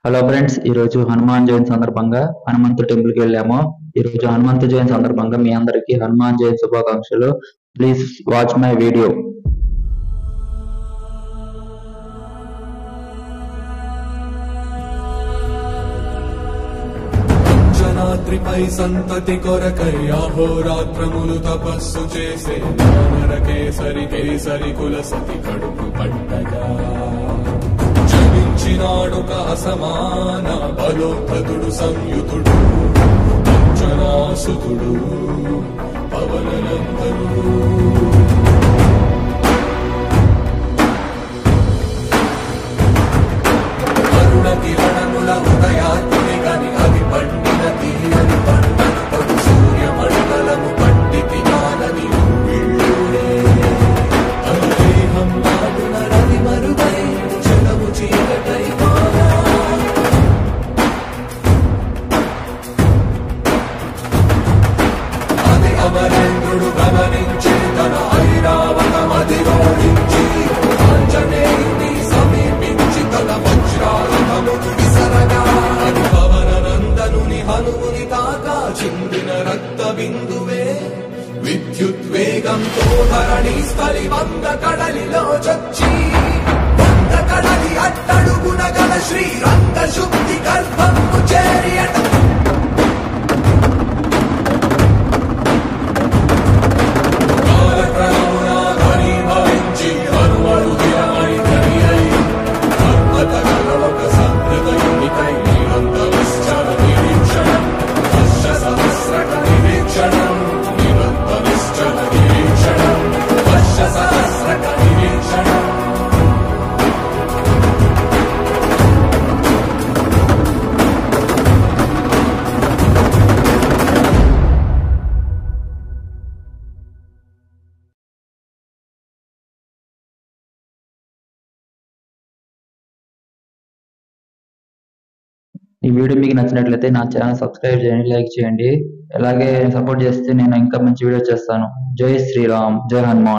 Hello friends, ఈరోజు హనుమాన్ జయంతి సందర్భంగా హనుమంతు టెంపుల్కి వెళ్ళాము. ఈరోజు హనుమంతు జయంతి సందర్భంగా మీ అందరికీ హనుమాన్ జయంతి శుభాకాంక్షలు. Please watch my video. అంజనాద్రిపై సంతతి కొరకై అహోరాత్రములు తపస్సు చేసే వానర కేసరి కేసరి కుల సతి కడుపు పట్టగా జనించినాడొక అసమాన బలోద్ధతుడు సంయుతుడు అంజనాసుతుడు పవననందనుడు. అరుణ కిరణముల ఉదయాత్మి గని అది పండిన తీరని పంటను పడు సూర్య మండలము పండితి నానని ఉవ్విళ్ళునే దేహం నాడున రవి మరుగై జలము చీకటై మారా. అది అమరేంద్రుడు గమనించి తన ఐరావతమధిరోహించి ఆంజనేయుని సమీపించి తన వజ్రాయుధమును విసరగా అది పవననందనుని హనుముని తాకా చిందిన రక్త బిందువే విద్యుద్వేగంతో ధరణి స్థలి వంద కడలిలో చొచ్చి వంద కడలి అట్టడుగున గల శ్రీరంగ శుద్ధి గర్భము చేరియట. ఈ వీడియో మీకు నచ్చినట్లయితే నా ఛానల్ సబ్స్క్రైబ్ చేయండి, లైక్ చేయండి. అలాగే సపోర్ట్ చేస్తే నేను ఇంకా మంచి వీడియో చేస్తాను. జై శ్రీరామ్, జై హనుమాన్.